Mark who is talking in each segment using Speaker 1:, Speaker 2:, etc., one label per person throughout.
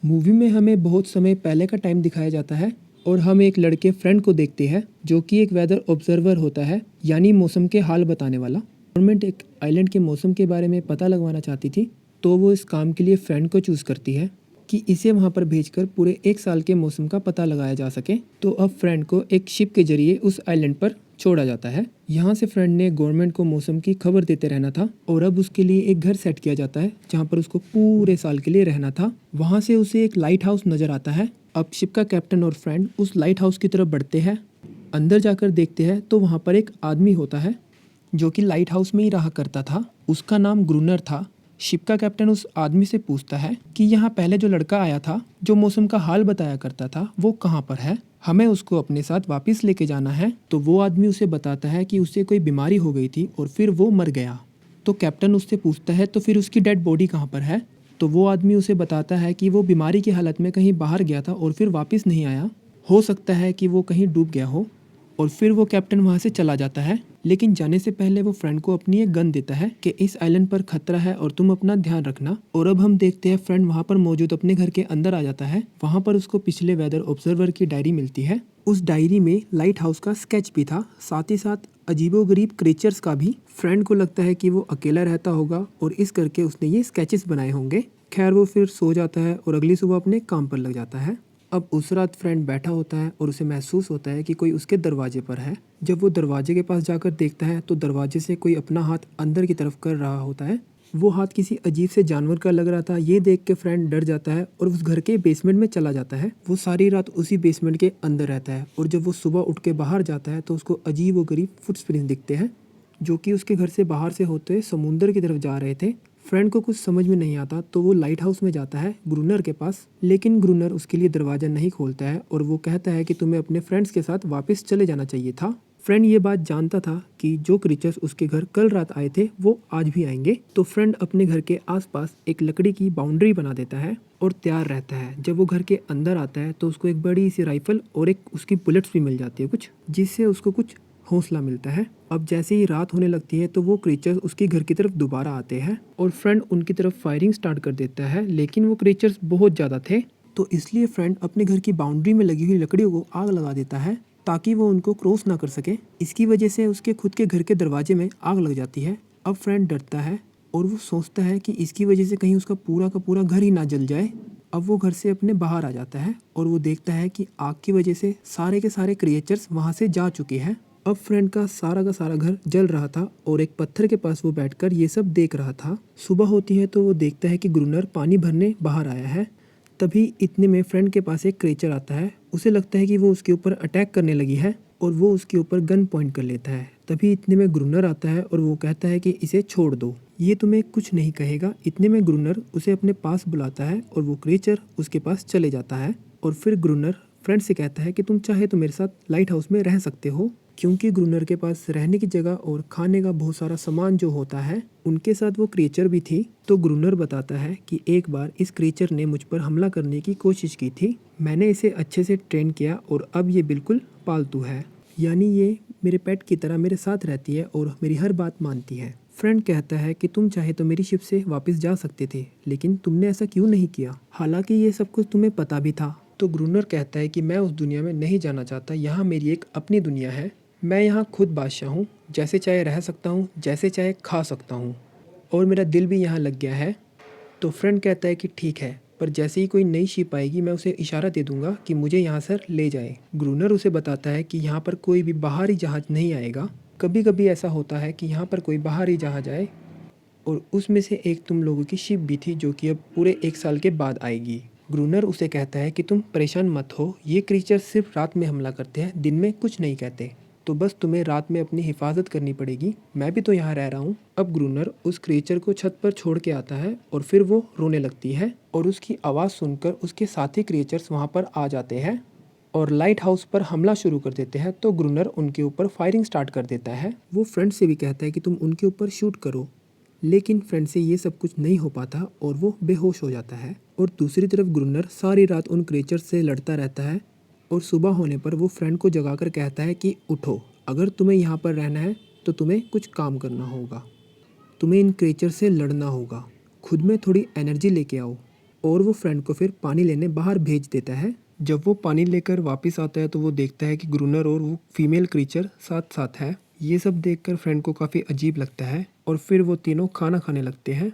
Speaker 1: Movie में हमें बहुत समय पहले का टाइम दिखाया जाता है और हम एक लड़के फ्रेंड को देखते हैं जो कि एक वेदर ऑब्जर्वर होता है, यानी मौसम के हाल बताने वाला। गवर्नमेंट एक आइलैंड के मौसम के बारे में पता लगवाना चाहती थी, तो वो इस काम के लिए फ्रेंड को चूज़ करती है कि इसे वहाँ पर भेजकर पूरे एक साल के मौसम का पता लगाया जा सके। तो अब फ्रेंड को एक शिप के जरिए उस आइलैंड पर छोड़ा जाता है। यहाँ से फ्रेंड ने गवर्नमेंट को मौसम की खबर देते रहना था और अब उसके लिए एक घर सेट किया जाता है जहाँ पर उसको पूरे साल के लिए रहना था। वहाँ से उसे एक लाइट हाउस नजर आता है। अब शिप का कैप्टन और फ्रेंड उस लाइट हाउस की तरफ बढ़ते हैं। अंदर जाकर देखते हैं तो वहाँ पर एक आदमी होता है जो कि लाइट हाउस में ही रहा करता था। उसका नाम ग्रूनर था। शिप का कैप्टन उस आदमी से पूछता है कि यहाँ पहले जो लड़का आया था जो मौसम का हाल बताया करता था वो कहाँ पर है, हमें उसको अपने साथ वापस लेके जाना है। तो वो आदमी उसे बताता है कि उसे कोई बीमारी हो गई थी और फिर वो मर गया। तो कैप्टन उससे पूछता है तो फिर उसकी डेड बॉडी कहाँ पर है। तो वो आदमी उसे बताता है कि वो बीमारी की हालत में कहीं बाहर गया था और फिर वापस नहीं आया। हो सकता है कि वो कहीं डूब गया हो। और फिर वो कैप्टन वहाँ से चला जाता है, लेकिन जाने से पहले वो फ्रेंड को अपनी एक गन देता है कि इस आइलैंड पर खतरा है और तुम अपना ध्यान रखना। और अब हम देखते हैं फ्रेंड वहाँ पर मौजूद अपने घर के अंदर आ जाता है। वहाँ पर उसको पिछले वेदर ऑब्जर्वर की डायरी मिलती है। उस डायरी में लाइट हाउस का स्केच भी था, साथ ही साथ अजीबोगरीब क्रिएचर्स का भी। फ्रेंड को लगता है कि वो अकेला रहता होगा और इस करके उसने ये स्केचेस बनाए होंगे। खैर वो फिर सो जाता है और अगली सुबह अपने काम पर लग जाता है। अब उस रात फ्रेंड बैठा होता है और उसे महसूस होता है कि कोई उसके दरवाजे पर है। जब वो दरवाजे के पास जाकर देखता है तो दरवाजे से कोई अपना हाथ अंदर की तरफ कर रहा होता है। वो हाथ किसी अजीब से जानवर का लग रहा था। ये देख के फ्रेंड डर जाता है और उस घर के बेसमेंट में चला जाता है। वो सारी रात उसी बेसमेंट के अंदर रहता है और जब वो सुबह उठ के बाहर जाता है तो उसको अजीब व गरीब फुटस्प्रिंट्स दिखते हैं जो कि उसके घर से बाहर से होते समुंदर की तरफ जा रहे थे। फ्रेंड को कुछ समझ में नहीं आता तो वो लाइट हाउस में जाता है ग्रूनर के पास, लेकिन ग्रूनर उसके लिए दरवाज़ा नहीं खोलता है और वो कहता है कि तुम्हें अपने फ्रेंड्स के साथ वापस चले जाना चाहिए था। फ्रेंड ये बात जानता था कि जो क्रीचर्स उसके घर कल रात आए थे वो आज भी आएंगे। तो फ्रेंड अपने घर के आसपास एक लकड़ी की बाउंड्री बना देता है और तैयार रहता है। जब वो घर के अंदर आता है तो उसको एक बड़ी सी राइफल और एक उसकी बुलेट्स भी मिल जाती है कुछ, जिससे उसको कुछ हौसला मिलता है। अब जैसे ही रात होने लगती है तो वो क्रीचर्स उसके घर की तरफ दोबारा आते हैं और फ्रेंड उनकी तरफ फायरिंग स्टार्ट कर देता है, लेकिन वो क्रीचर्स बहुत ज़्यादा थे तो इसलिए फ्रेंड अपने घर की बाउंड्री में लगी हुई लकड़ियों को आग लगा देता है ताकि वो उनको क्रॉस ना कर सके। इसकी वजह से उसके खुद के घर के दरवाजे में आग लग जाती है। अब फ्रेंड डरता है और वो सोचता है कि इसकी वजह से कहीं उसका पूरा का पूरा घर ही ना जल जाए। अब वो घर से अपने बाहर आ जाता है और वो देखता है कि आग की वजह से सारे के सारे क्रिएचर्स वहाँ से जा चुके हैं। अब फ्रेंड का सारा घर जल रहा था और एक पत्थर के पास वो बैठकर ये सब देख रहा था। सुबह होती है तो वो देखता है कि ग्रूनर पानी भरने बाहर आया है। तभी इतने में फ्रेंड के पास एक क्रीचर आता है। उसे लगता है कि वो उसके ऊपर अटैक करने लगी है और वो उसके ऊपर गन पॉइंट कर लेता है। तभी इतने में ग्रूनर आता है और वो कहता है कि इसे छोड़ दो, ये तुम्हें कुछ नहीं कहेगा। इतने में ग्रूनर उसे अपने पास बुलाता है और वो क्रीचर उसके पास चले जाता है। और फिर ग्रूनर फ्रेंड से कहता है कि तुम चाहे तो मेरे साथ लाइट हाउस में रह सकते हो, क्योंकि ग्रूनर के पास रहने की जगह और खाने का बहुत सारा सामान जो होता है, उनके साथ वो क्रीचर भी थी। तो ग्रूनर बताता है कि एक बार इस क्रीचर ने मुझ पर हमला करने की कोशिश की थी, मैंने इसे अच्छे से ट्रेन किया और अब ये बिल्कुल पालतू है, यानी ये मेरे पेट की तरह मेरे साथ रहती है और मेरी हर बात मानती है। फ्रेंड कहता है कि तुम चाहे तो मेरी शिप से वापस जा सकते थे, लेकिन तुमने ऐसा क्यों नहीं किया, हालांकि ये सब कुछ तुम्हें पता भी था। तो ग्रूनर कहता है कि मैं उस दुनिया में नहीं जाना चाहता, यहाँ मेरी एक अपनी दुनिया है, मैं यहाँ खुद बादशाह हूँ, जैसे चाहे रह सकता हूँ, जैसे चाहे खा सकता हूँ और मेरा दिल भी यहाँ लग गया है। तो फ्रेंड कहता है कि ठीक है, पर जैसे ही कोई नई शिप आएगी मैं उसे इशारा दे दूंगा कि मुझे यहाँ से ले जाए। ग्रूनर उसे बताता है कि यहाँ पर कोई भी बाहरी जहाज़ नहीं आएगा। कभी कभी ऐसा होता है कि यहाँ पर कोई बाहरी जहाज़ आए और उसमें से एक तुम लोगों की शिप भी थी जो कि अब पूरे एक साल के बाद आएगी। ग्रूनर उसे कहता है कि तुम परेशान मत हो, ये क्रीचर सिर्फ रात में हमला करते हैं, दिन में कुछ नहीं कहते, तो बस तुम्हें रात में अपनी हिफाजत करनी पड़ेगी, मैं भी तो यहाँ रह रहा हूँ। अब ग्रूनर उस क्रीचर को छत पर छोड़ के आता है और फिर वो रोने लगती है और उसकी आवाज़ सुनकर उसके साथी क्रीचर्स वहाँ पर आ जाते हैं और लाइट हाउस पर हमला शुरू कर देते हैं। तो ग्रूनर उनके ऊपर फायरिंग स्टार्ट कर देता है। वो फ्रेंड से भी कहता है कि तुम उनके ऊपर शूट करो, लेकिन फ्रेंड से ये सब कुछ नहीं हो पाता और वो बेहोश हो जाता है। और दूसरी तरफ ग्रूनर सारी रात उन क्रीचर्स से लड़ता रहता है और सुबह होने पर वो फ्रेंड को जगाकर कहता है कि उठो, अगर तुम्हें यहाँ पर रहना है तो तुम्हें कुछ काम करना होगा, तुम्हें इन क्रीचर से लड़ना होगा, खुद में थोड़ी एनर्जी लेके आओ और वो फ्रेंड को फिर पानी लेने बाहर भेज देता है। जब वो पानी लेकर वापस आता है तो वो देखता है कि ग्रूनर और वो फीमेल क्रीचर साथ साथ है। ये सब देखकर फ्रेंड को काफ़ी अजीब लगता है और फिर वो तीनों खाना खाने लगते हैं।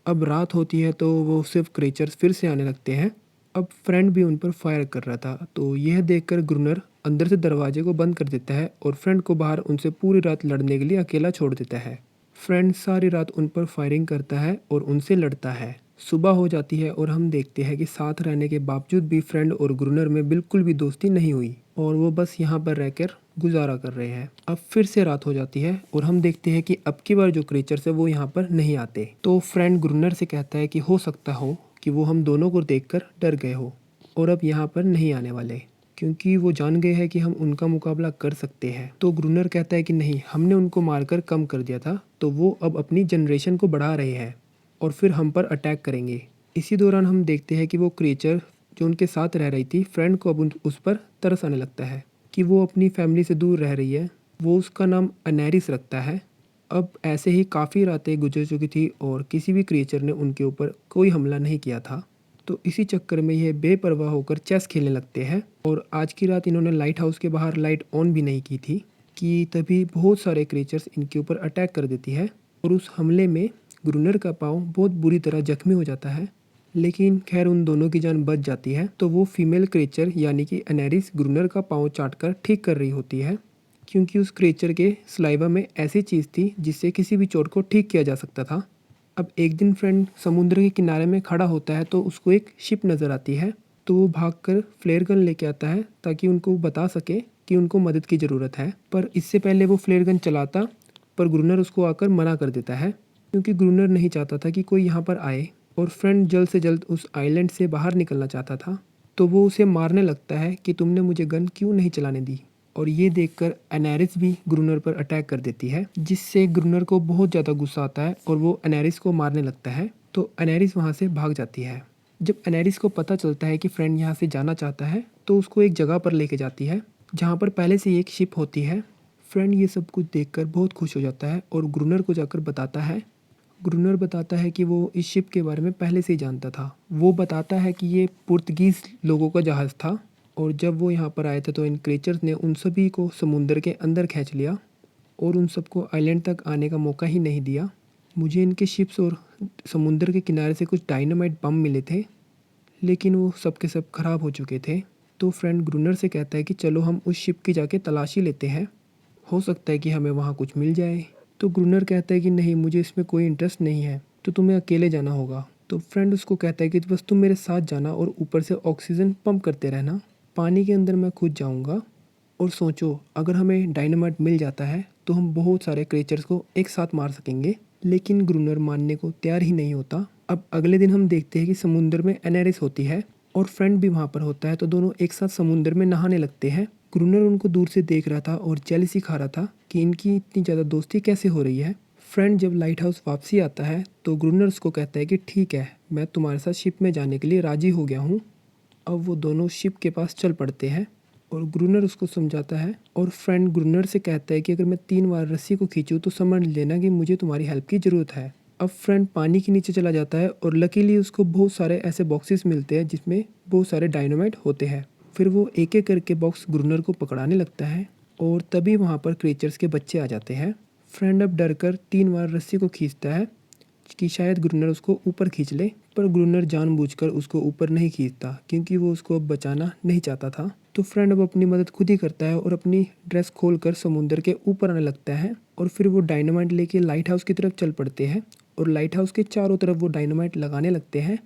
Speaker 1: अब रात होती है तो वो सिर्फ क्रीचर्स फिर से आने लगते हैं। अब फ्रेंड भी उन पर फायर कर रहा था, तो यह देखकर ग्रूनर अंदर से दरवाजे को बंद कर देता है और फ्रेंड को बाहर उनसे पूरी रात लड़ने के लिए अकेला छोड़ देता है। फ्रेंड सारी रात उन पर फायरिंग करता है और उनसे लड़ता है। सुबह हो जाती है और हम देखते हैं कि साथ रहने के बावजूद भी फ्रेंड और ग्रूनर में बिल्कुल भी दोस्ती नहीं हुई और वो बस यहाँ पर रहकर गुजारा कर रहे हैं। अब फिर से रात हो जाती है और हम देखते हैं कि अब की बार जो क्रीचर्स है वो यहाँ पर नहीं आते। तो फ्रेंड ग्रूनर से कहता है कि हो सकता हो कि वो हम दोनों को देखकर डर गए हो और अब यहाँ पर नहीं आने वाले, क्योंकि वो जान गए हैं कि हम उनका मुकाबला कर सकते हैं। तो ग्रूनर कहता है कि नहीं, हमने उनको मारकर कम कर दिया था, तो वो अब अपनी जनरेशन को बढ़ा रहे हैं और फिर हम पर अटैक करेंगे। इसी दौरान हम देखते हैं कि वो क्रीचर जो उनके साथ रह रही थी, फ्रेंड को अब उस पर तरस आने लगता है कि वो अपनी फैमिली से दूर रह रही है। वो उसका नाम अनेरिस रखता है। अब ऐसे ही काफ़ी रातें गुजर चुकी थी और किसी भी क्रिएचर ने उनके ऊपर कोई हमला नहीं किया था। तो इसी चक्कर में ये बेपरवाह होकर चेस खेलने लगते हैं और आज की रात इन्होंने लाइट हाउस के बाहर लाइट ऑन भी नहीं की थी कि तभी बहुत सारे क्रिएचर्स इनके ऊपर अटैक कर देती है और उस हमले में ग्रूनर का पाँव बहुत बुरी तरह जख्मी हो जाता है। लेकिन खैर उन दोनों की जान बच जाती है। तो वो फीमेल क्रिएचर यानी कि अनेरिस ग्रूनर का पाँव चाटकर ठीक कर रही होती है, क्योंकि उस क्रिएचर के सलाइवा में ऐसी चीज़ थी जिससे किसी भी चोट को ठीक किया जा सकता था। अब एक दिन फ्रेंड समुद्र के किनारे में खड़ा होता है तो उसको एक शिप नज़र आती है। तो वो भागकर फ्लेयर गन लेके आता है ताकि उनको बता सके कि उनको मदद की ज़रूरत है। पर इससे पहले वो फ्लेयर गन चलाता, पर ग्रूनर उसको आकर मना कर देता है, क्योंकि ग्रूनर नहीं चाहता था कि कोई यहाँ पर आए और फ्रेंड जल्द से जल्द उस आइलैंड से बाहर निकलना चाहता था। तो वो उसे मारने लगता है कि तुमने मुझे गन क्यों नहीं चलाने दी। और ये देखकर अनेरिस भी ग्रूनर पर अटैक कर देती है, जिससे ग्रूनर को बहुत ज़्यादा गुस्सा आता है और वो अनेरिस को मारने लगता है। तो अनेरिस वहाँ से भाग जाती है। जब अनेरिस को पता चलता है कि फ्रेंड यहाँ से जाना चाहता है तो उसको एक जगह पर लेके जाती है जहाँ पर पहले से ही एक शिप होती है। फ्रेंड ये सब कुछ देखकर बहुत खुश हो जाता है और ग्रूनर को जाकर बताता है। ग्रूनर बताता है कि वो इस शिप के बारे में पहले से ही जानता था। वो बताता है कि ये पुर्तगीज़ लोगों का जहाज़ था और जब वो यहाँ पर आए थे तो इन क्रीचर्स ने उन सभी को समुंदर के अंदर खींच लिया और उन सबको आइलैंड तक आने का मौका ही नहीं दिया। मुझे इनके शिप्स और समुंदर के किनारे से कुछ डायनामाइट बम मिले थे, लेकिन वो सब के सब ख़राब हो चुके थे। तो फ्रेंड ग्रूनर से कहता है कि चलो हम उस शिप की जाके तलाशी लेते हैं, हो सकता है कि हमें वहाँ कुछ मिल जाए। तो ग्रूनर कहता है कि नहीं, मुझे इसमें कोई इंटरेस्ट नहीं है, तो तुम्हें अकेले जाना होगा। तो फ्रेंड उसको कहता है कि बस तुम मेरे साथ जाना और ऊपर से ऑक्सीजन पंप करते रहना, पानी के अंदर मैं खुद जाऊंगा। और सोचो, अगर हमें डायनामाइट मिल जाता है तो हम बहुत सारे क्रिएचर्स को एक साथ मार सकेंगे। लेकिन ग्रूनर मानने को तैयार ही नहीं होता। अब अगले दिन हम देखते हैं कि समुद्र में अनेरिस होती है और फ्रेंड भी वहाँ पर होता है, तो दोनों एक साथ समुद्र में नहाने लगते हैं। ग्रूनर उनको दूर से देख रहा था और जेलसी खा रहा था कि इनकी इतनी ज़्यादा दोस्ती कैसे हो रही है। फ्रेंड जब लाइट हाउस वापसी आता है तो ग्रूनर उसको कहता है कि ठीक है, मैं तुम्हारे साथ शिप में जाने के लिए राज़ी हो गया हूँ। अब वो दोनों शिप के पास चल पड़ते हैं और ग्रूनर उसको समझाता है और फ्रेंड ग्रूनर से कहता है कि अगर मैं 3 बार रस्सी को खींचूँ तो समझ लेना कि मुझे तुम्हारी हेल्प की ज़रूरत है। अब फ्रेंड पानी के नीचे चला जाता है और लकीली उसको बहुत सारे ऐसे बॉक्सेस मिलते हैं जिसमें बहुत सारे डायनामाइट होते हैं। फिर वो एक एक करके बॉक्स ग्रूनर को पकड़ाने लगता है और तभी वहाँ पर क्रिएचर्स के बच्चे आ जाते हैं। फ्रेंड अब डर कर 3 बार रस्सी को खींचता है कि शायद ग्रूनर उसको ऊपर खींच ले, पर ग्रूनर जानबूझकर उसको ऊपर नहीं खींचता क्योंकि वो उसको अब बचाना नहीं चाहता था। तो फ्रेंड अब अपनी मदद खुद ही करता है और अपनी ड्रेस खोलकर समुद्र के ऊपर आने लगता है और फिर वो डायनामाइट लेके लाइट हाउस की तरफ चल पड़ते हैं और लाइट हाउस के चारों तरफ वो डायनामाइट लगाने लगते हैं।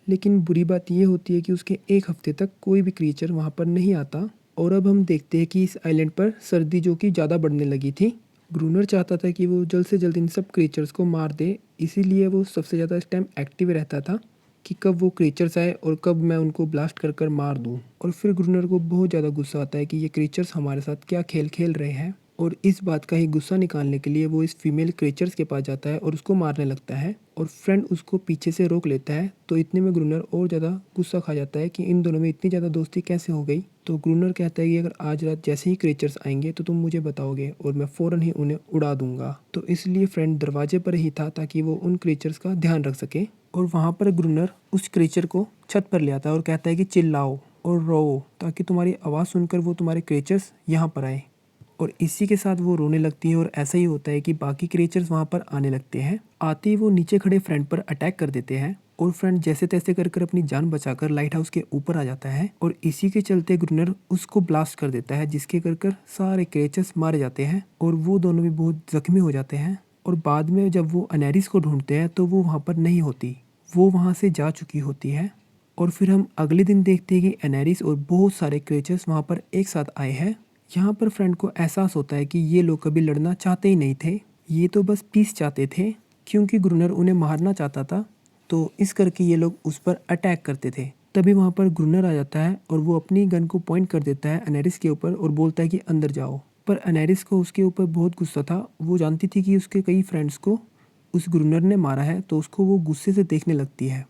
Speaker 1: लेकिन बुरी बात ये होती है कि उसके 1 हफ्ते तक कोई भी क्रिएचर वहाँ पर नहीं आता। और अब हम देखते हैं कि इस आइलैंड पर सर्दी जो कि ज़्यादा बढ़ने लगी थी। ग्रूनर चाहता था कि वो जल्द से जल्द इन सब क्रिएचर्स को मार दे, इसीलिए वो सबसे ज़्यादा इस टाइम एक्टिव रहता था कि कब वो क्रिएचर्स आए और कब मैं उनको ब्लास्ट कर मार दूं। और फिर ग्रूनर को बहुत ज़्यादा गुस्सा आता है कि ये क्रिएचर्स हमारे साथ क्या खेल खेल रहे हैं। और इस बात का ही गुस्सा निकालने के लिए वो इस फीमेल क्रीचर्स के पास जाता है और उसको मारने लगता है और फ्रेंड उसको पीछे से रोक लेता है। तो इतने में ग्रूनर और ज़्यादा गुस्सा खा जाता है कि इन दोनों में इतनी ज़्यादा दोस्ती कैसे हो गई। तो ग्रूनर कहता है कि अगर आज रात जैसे ही क्रीचर्स आएंगे तो तुम मुझे बताओगे और मैं फ़ौरन ही उन्हें उड़ा दूंगा। तो इसलिए फ्रेंड दरवाजे पर ही था ताकि वो उन क्रीचर्स का ध्यान रख सके। और वहाँ पर ग्रूनर उस क्रीचर को छत पर ले आता है और कहता है कि चिल्लाओ और रो ताकि तुम्हारी आवाज़ सुनकर वो तुम्हारे क्रीचर्स यहाँ पर आए। और इसी के साथ वो रोने लगती है और ऐसा ही होता है कि बाकी क्रिएचर्स वहाँ पर आने लगते हैं। आते ही वो नीचे खड़े फ्रेंड पर अटैक कर देते हैं और फ्रेंड जैसे तैसे कर अपनी जान बचाकर लाइट हाउस के ऊपर आ जाता है और इसी के चलते ग्रूनर उसको ब्लास्ट कर देता है, जिसके कर सारे क्रिएचर्स मारे जाते हैं और वो दोनों भी बहुत जख्मी हो जाते हैं। और बाद में जब वो अनेरिस को ढूंढते हैं तो वो वहाँ पर नहीं होती, वो वहाँ से जा चुकी होती है। और फिर हम अगले दिन देखते हैं कि अनेरिस और बहुत सारे क्रिएचर्स वहाँ पर एक साथ आए हैं। यहाँ पर फ्रेंड को एहसास होता है कि ये लोग कभी लड़ना चाहते ही नहीं थे, ये तो बस पीस चाहते थे क्योंकि ग्रूनर उन्हें मारना चाहता था, तो इस करके ये लोग उस पर अटैक करते थे। तभी वहाँ पर ग्रूनर आ जाता है और वो अपनी गन को पॉइंट कर देता है अनेरिस के ऊपर और बोलता है कि अंदर जाओ। पर अनेरिस को उसके ऊपर बहुत गुस्सा था, वो जानती थी कि उसके कई फ्रेंड्स को उस ग्रूनर ने मारा है, तो उसको वो गुस्से से देखने लगती है।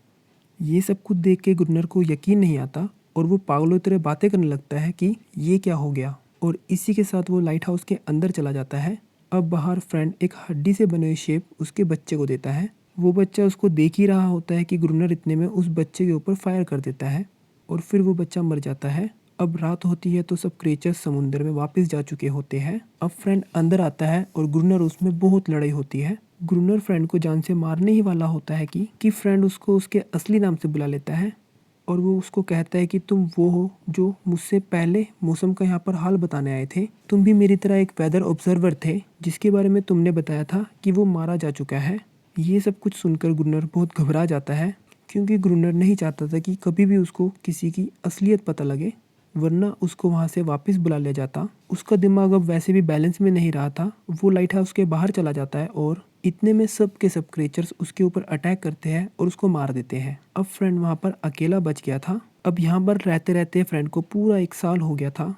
Speaker 1: ये सब कुछ देख के ग्रूनर को यकीन नहीं आता और वो पागलों की तरह बातें करने लगता है कि ये क्या हो गया। और इसी के साथ वो लाइट हाउस के अंदर चला जाता है। अब बाहर फ्रेंड एक हड्डी से बने हुई शेप उसके बच्चे को देता है। वो बच्चा उसको देख ही रहा होता है कि ग्रूनर इतने में उस बच्चे के ऊपर फायर कर देता है और फिर वो बच्चा मर जाता है। अब रात होती है तो सब क्रिएचर्स समुद्र में वापस जा चुके होते हैं। अब फ्रेंड अंदर आता है और ग्रूनर उसमें बहुत लड़ाई होती है। ग्रूनर फ्रेंड को जान से मारने ही वाला होता है कि फ्रेंड उसको उसके असली नाम से बुला लेता है और वो उसको कहता है कि तुम वो हो जो मुझसे पहले मौसम का यहाँ पर हाल बताने आए थे। तुम भी मेरी तरह एक वेदर ऑब्जर्वर थे जिसके बारे में तुमने बताया था कि वो मारा जा चुका है। ये सब कुछ सुनकर ग्रूनर बहुत घबरा जाता है क्योंकि ग्रूनर नहीं चाहता था कि कभी भी उसको किसी की असलियत पता लगे, वरना उसको वहाँ से वापस बुला लिया जाता। उसका दिमाग अब वैसे भी बैलेंस में नहीं रहा था। वो लाइट हाउस के बाहर चला जाता है और इतने में सब के सब क्रिएचर्स उसके ऊपर अटैक करते हैं और उसको मार देते हैं। अब फ्रेंड वहाँ पर अकेला बच गया था। अब यहाँ पर रहते रहते फ्रेंड को पूरा 1 साल हो गया था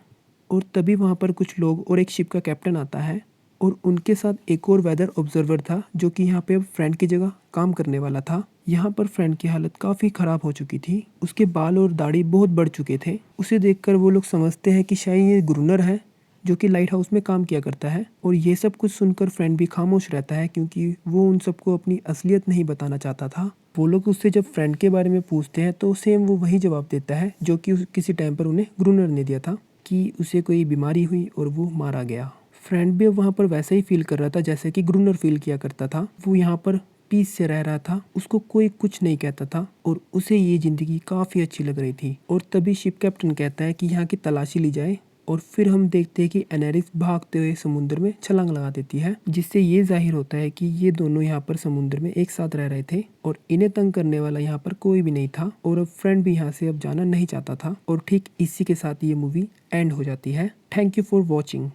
Speaker 1: और तभी वहाँ पर कुछ लोग और एक शिप का कैप्टन आता है और उनके साथ एक और वेदर ऑब्जर्वर था जो कि यहाँ पे अब फ्रेंड की जगह काम करने वाला था। यहाँ पर फ्रेंड की हालत काफ़ी ख़राब हो चुकी थी, उसके बाल और दाढ़ी बहुत बढ़ चुके थे। उसे देखकर वो लोग समझते हैं कि शायद ये ग्रूनर है जो कि लाइट हाउस में काम किया करता है। और ये सब कुछ सुनकर फ्रेंड भी खामोश रहता है क्योंकि वो उन सबको अपनी असलियत नहीं बताना चाहता था। वो लोग उससे जब फ्रेंड के बारे में पूछते हैं तो सेम वो वही जवाब देता है जो कि किसी टाइम पर उन्हें ग्रूनर ने दिया था कि उसे कोई बीमारी हुई और वो मारा गया। फ्रेंड भी वहाँ पर वैसा ही फील कर रहा था जैसे कि ग्रूनर फील किया करता था। वो यहाँ पर पीस से रह रहा था, उसको कोई कुछ नहीं कहता था और उसे ये ज़िंदगी काफ़ी अच्छी लग रही थी। और तभी शिप कैप्टन कहता है कि यहाँ की तलाशी ली जाए और फिर हम देखते हैं कि एनेरिस भागते हुए समुद्र में छलांग लगा देती है, जिससे ये जाहिर होता है कि ये दोनों यहाँ पर समुद्र में एक साथ रह रहे थे और इन्हें तंग करने वाला यहाँ पर कोई भी नहीं था और अब फ्रेंड भी यहाँ से अब जाना नहीं चाहता था। और ठीक इसी के साथ ये मूवी एंड हो जाती है। Thank you for watching.